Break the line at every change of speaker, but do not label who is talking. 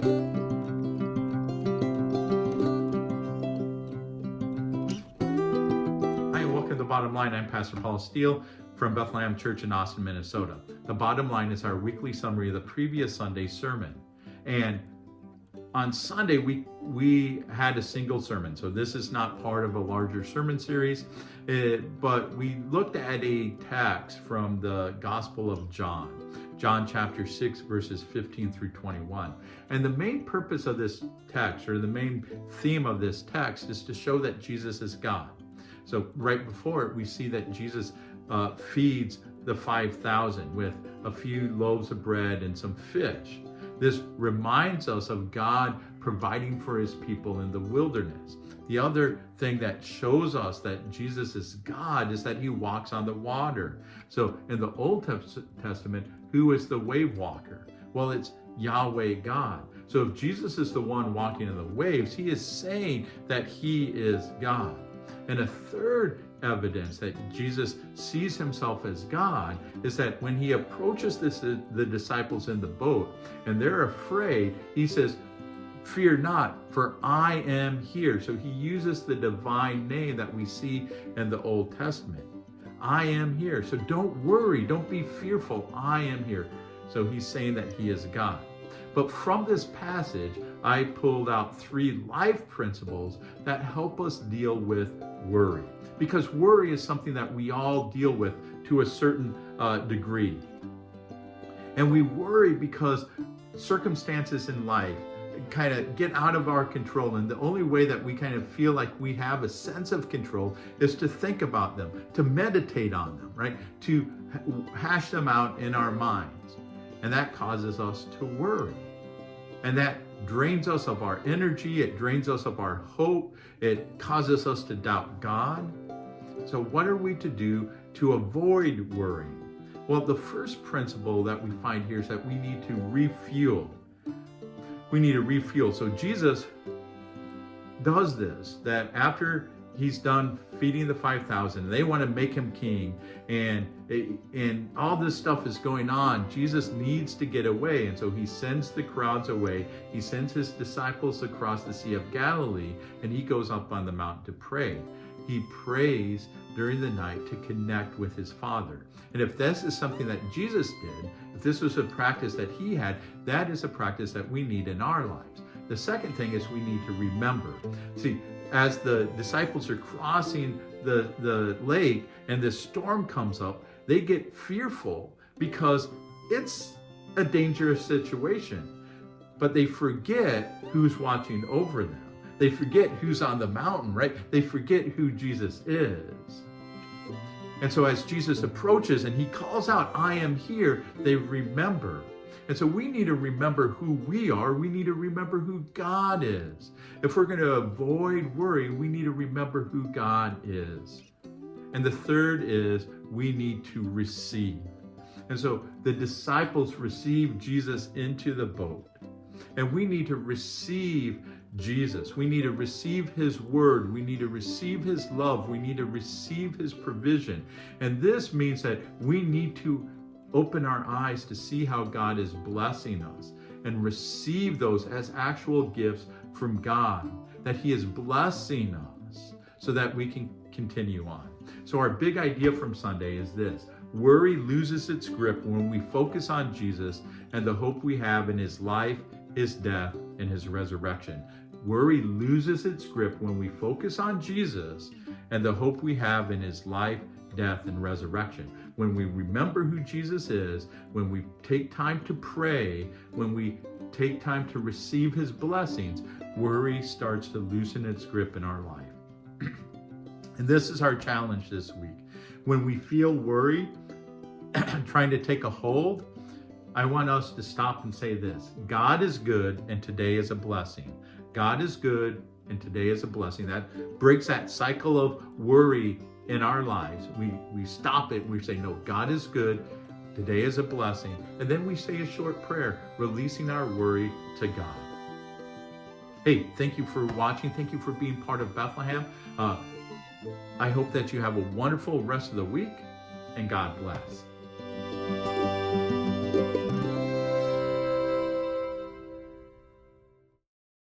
Hi, and welcome to Bottom Line. I'm Pastor Paul Steele from Bethlehem Church in Austin, Minnesota. The Bottom Line is our weekly summary of the previous Sunday's sermon. And on Sunday, we had a single sermon. So this is not part of a larger sermon series, but we looked at a text from the Gospel of John chapter 6, verses 15 through 21. And the main purpose of this text, or the main theme of this text, is to show that Jesus is God. So right before it, we see that Jesus feeds the 5,000 with a few loaves of bread and some fish. This reminds us of God providing for his people in the wilderness. The other thing that shows us that Jesus is God is that he walks on the water. So in the Old Testament, who is the wave walker? Well, it's Yahweh God. So if Jesus is the one walking in the waves, he is saying that he is God. And a third evidence that Jesus sees himself as God is that when he approaches the disciples in the boat and they're afraid, he says, "Fear not, for I am here." So he uses the divine name that we see in the Old Testament. I am here. So don't worry, don't be fearful. I am here. So he's saying that he is God. But from this passage, I pulled out 3 life principles that help us deal with worry. Because worry is something that we all deal with to a certain degree. And we worry because circumstances in life kind of get out of our control. And the only way that we kind of feel like we have a sense of control is to think about them, to meditate on them, right? To hash them out in our minds. And that causes us to worry. And that drains us of our energy. It drains us of our hope. It causes us to doubt God. So what are we to do to avoid worrying? Well, the first principle that we find here is that we need to refuel. We need to refuel. So Jesus does this, that after he's done feeding the 5,000, they want to make him king, and all this stuff is going on. Jesus needs to get away, and so he sends the crowds away. He sends his disciples across the Sea of Galilee, and he goes up on the mountain to pray. He prays during the night to connect with his Father. And if this is something that Jesus did, if this was a practice that he had, that is a practice that we need in our lives. The second thing is we need to remember. See, as the disciples are crossing the lake and this storm comes up, they get fearful because it's a dangerous situation. But they forget who's watching over them. They forget who's on the mountain, right? They forget who Jesus is. And so as Jesus approaches and he calls out, "I am here," they remember. And so we need to remember who we are. We need to remember who God is. If we're going to avoid worry, we need to remember who God is. And the third is we need to receive. And so the disciples receive Jesus into the boat. And we need to receive Jesus. We need to receive his word. We need to receive his love. We need to receive his provision. And this means that we need to open our eyes to see how God is blessing us and receive those as actual gifts from God, that he is blessing us so that we can continue on. So our big idea from Sunday is this: worry loses its grip when we focus on Jesus and the hope we have in his life, his death, and his resurrection. Worry loses its grip when we focus on Jesus and the hope we have in his life, death, and resurrection. When we remember who Jesus is, when we take time to pray, when we take time to receive his blessings, worry starts to loosen its grip in our life. And this is our challenge this week. When we feel worry trying to take a hold, I want us to stop and say this: God is good, and today is a blessing. God is good, and today is a blessing. That breaks that cycle of worry in our lives. We stop it and we say, no, God is good, today is a blessing. And then we say a short prayer, releasing our worry to God. Hey, thank you for watching. Thank you for being part of Bethlehem. I hope that you have a wonderful rest of the week, and God bless.